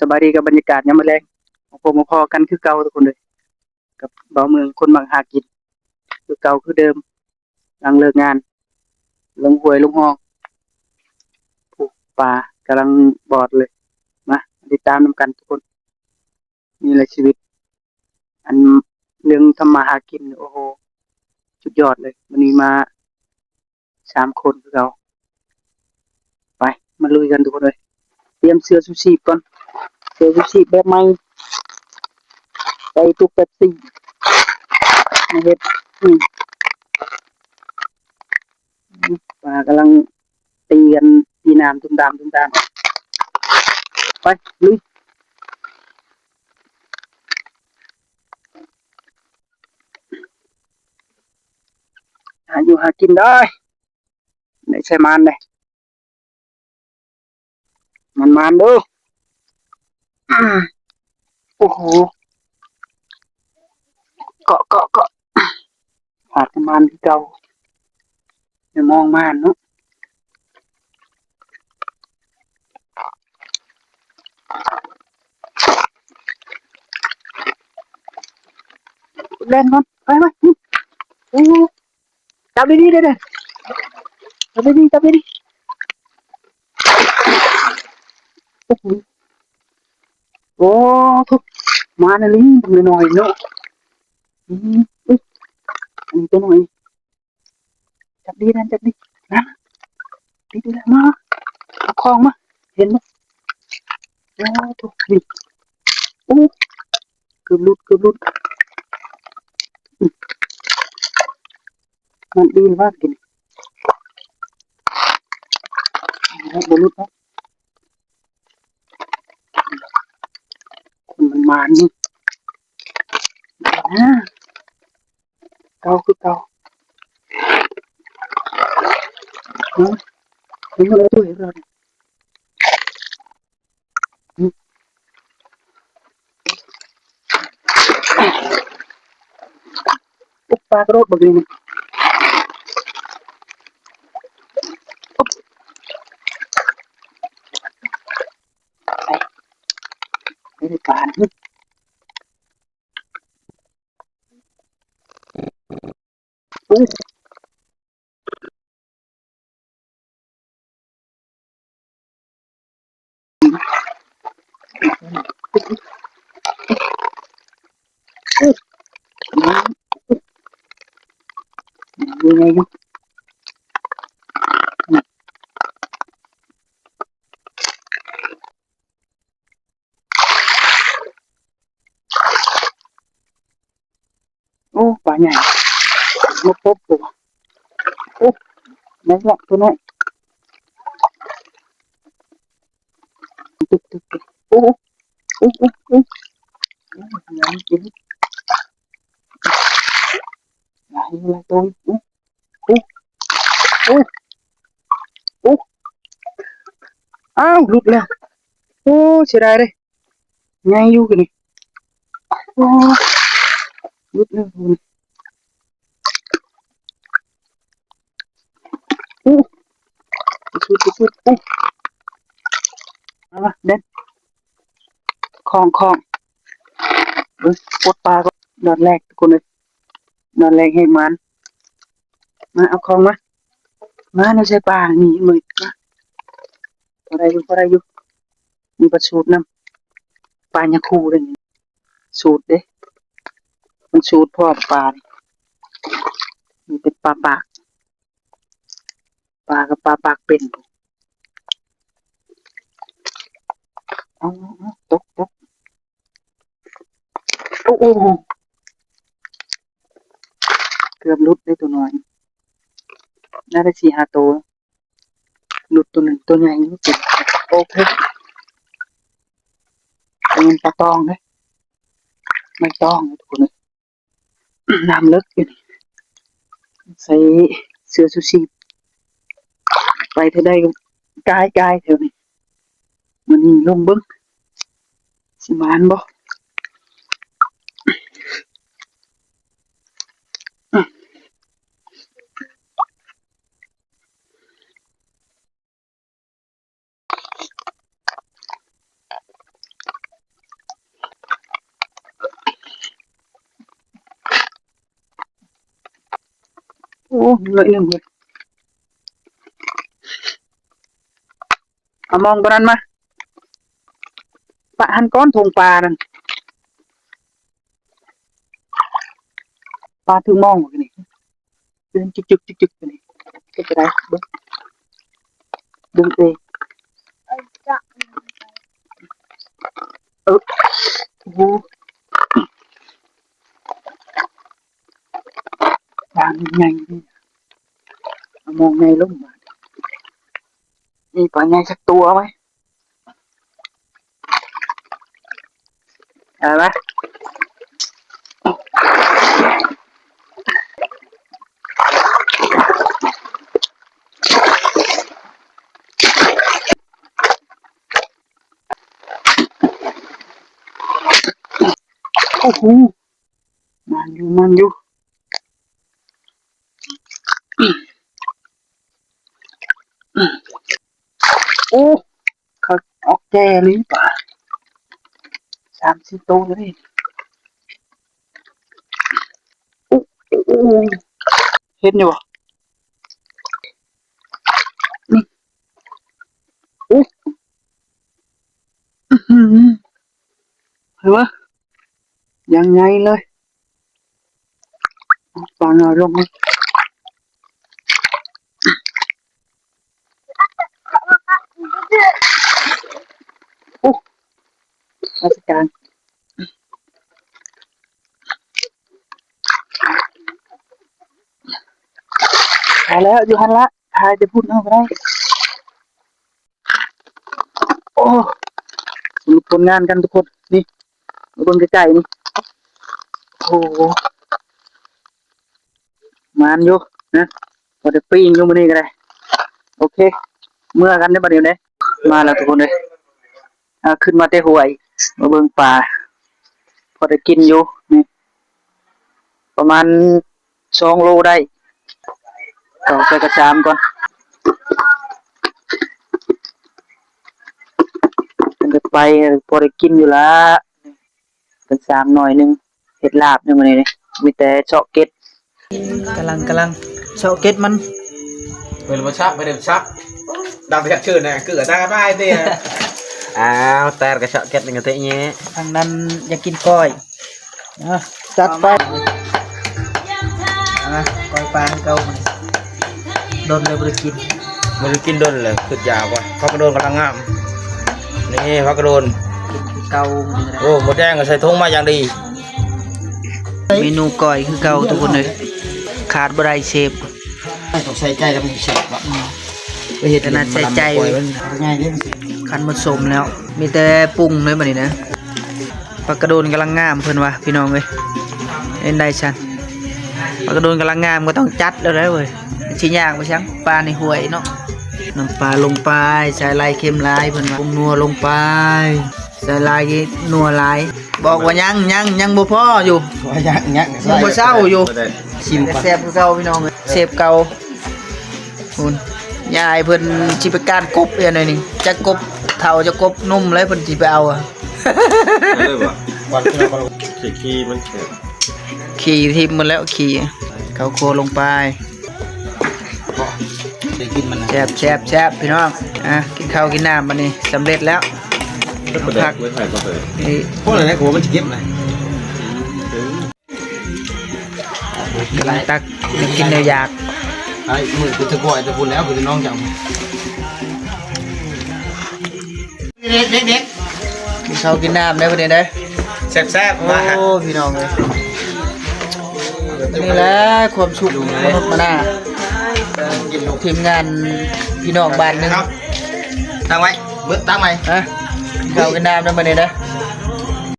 บายดีกับบรรยากาศยามมื้อแลงผมมาพอกันคือเก่าทุกคนเลยกับเบาเมืองคนมักหากินคือเก่าคือเดิมหลังเลิกงานลงห้วยลงห้องผูกปลากำลังบอดเลยมาติดตามนำกันทุกคนนี่แหละชีวิตอันเรื่องทำมาหากินโอ้โหสุดยอดเลยวันนี้มา3 คนคือเราไปมาลุยกันทุกคนเลยเตรียมเสื้อชูชีพก่อนเสื้อชูชีพแบบใหม่ไปตุกเป๊ปซี่มาเฮ็ดอืมปลากำลังตีกันตีน้ำตุ้มตามตุ้มตามไปลุยหาอยู่หากินได้ไหนใช่มันเลยมันเด้ออืมโอ้โหเกาะขาดประมาณที่เก่าจะมองมันเนาะเล่นมันไปโอ้จับดีๆเลยจับดีโอ้โหโอ้ทุกมาในลิ้นหน่อยเนาะอืมอุ้ยอันนี้ตัวหน่อยจับดีนะจับดีนะดีเลยมาเอาคลองมาเห็นไหมโอ้ทุกดิโอ้เกือบหลุดมันดีมากกินบหลุดนะคนมันมานี่นะเก่าคือเก่าเนาะถึงเลยด้วยเราปุ๊บปลากระโดดแบบนี้ไม่ได้ปลาปุ๊บยังไงโอ้ปลาใหญ่มาปุ๊บตัวโอ้ไม่ละตัวน้อยตึกโอ้โอ้ยังกินยังตัวโอ้โอ้โอ้อ้าวหลุดแล้วโอ้เสียดายเลยยังอยู่กันนี่โอ้หลุดแล้วโอ้สุดโอ้เอาละเด็ดคลองปลดปลาก็นอนแรกทุกคนเลยนอนแรกให้มันมาเอาคลองมาในใช่ปลานี่มือนะพอได้อยู่มีประสูตรนำปลาญาคูเลยสูตรเด้มันสูตรพ่อปลานี่มันเป็นปลากับปลาปากเป็นเอาตกโอ้เกือบหลุดได้ตัวน้อยน่าได้4-5 ตัวหลุดตัวหนึ่งตัวใหญ่นี่เจ็บโอเคเป็นปลาตองเลยไม่ต้องทุกคนเลยน้ำเลิกอยู่นี่ใส่เสื้อชูชีพไปเท่าใดก็กายแถวนี้มันนี่ลงเบิ้งสิมานบ่ หน่อยหนึงเลยเอามองตัวนั้นมาปะหันก้อนทงปลานั่นปลาถึงมองบ่นี่เดินจึกๆๆๆนี่ก็จะได้เบิ่งดึงเองเออโอ้โหปลาใหญ่นี่เอามองในลงมานี่ปลาใหญ่สักตัวไหมเอาละโอ้โหมันอยู่โอ้เขาออกแก่เลยป่ะ30ตัวเลยโอ้โอ้เห็นอยู่บ่นี่โอ้เห็นปะยังไงเลยปลาหน่อยลงมาโอ้ราชการหายแล้วอยู่หันละหายจะพูดเอาก็ได้โอ้สรุปผลงานกันทุกคนนี่มาเบิ่งใกล้ๆนี่โอ้โหมันอยู่นะพอได้ปิ้งอยู่มื้อนี้ก็ได้โอเคเมื่อกันได้บัดเดี๋ยวนี้มาแล้วทุกคนเลยขึ้นมาแต่ห้วยมาเบิ่งปลาพอได้กินอยู่นี่ประมาณ2 โลได้ต่อใส่กระชามก่อนมันจะไปพอได้กินอยู่ละกระชามหน่อยนึงเฮ็ดลาบนี่มื้อนี้มีแต่เจาะเก็ดกำลังเจาะเก็ดมันmình mà sắp mình sắp đọc cái trường này cứ ở ta vai thì à ta cái sợ kết mình thế nhé ทางนั้นอยากกินก้อยจัดไปก้อยปลาเก่าโดนเลยบ่ได้กิน mình kinh đồn là cực già quá có cái đồn còn đang ngạmนี่พักกระโดน เก่า โอ้หมดแดงก็ใส่ถุงมาอย่างดี เมนูก้อยคือเก่าทุกคนเลยขาดบ่ได้เชฟ ต้องใส่ใจแล้วมันเสร็จแบบไปเห็น ขนาดใส่ใจ ง่ายนิด คันหมดสมแล้ว มีแต่ปรุงเลยบัดนี้นะปลากระโดนกำลังงามเพิ่นว่าพี่น้องเอ้ยเอ็นได้ชันปลากระโดนกำลังงามก็ต้องจัดแล้วเด้อเว้ยสิยากบ่ชังปลาในห้วยเนาะน้ำปลาลงไปใส่ลายเค็มลายเพิ่นว่าปรุงนัวลงไปใส่ลายนัวลายบอกว่ายังบ่พออยู่ ยักยัก ยังบ่เศร้าอยู่ชิมแซ่บคือเก่าพี่น้องเอ้ยเซฟเก่าคุณยายเพิ่นสิไปการกบอันนี้จะกบเฒ่าจะกบนุ่มแล้วเพิ่นสิไปเอาอ่ะ เลยว่ะวันที่เราขี่มันเข็ด ขี่ทิมหมดแล้วขี่เขาโคลงไป ได้กินมันนะ แซบพี่น้องกินข้าวกินน้ำบัดนี้สำเร็จแล้วพัก ไว้ถ่ายก็เลย นี่ พวกอะไรนะกูมันจะเก็บไหน กำลังตักยังกินเนื้อยาก ไอ้มือกูจะก่อยจะพูดแล้วกูจะน้องจังเด็กกินข้าวกินน้ำได้บัดนี้เด้อ แซ่บๆมา โอ้พี่น้องเลยนี่แหละความสุขมนุษย์มาหน้าทีมงานพี่น้องบ้านหนึง ตั้งไว้มือตั้งไว้ กินข้าวกินน้ำได้บัดนี้เด้อ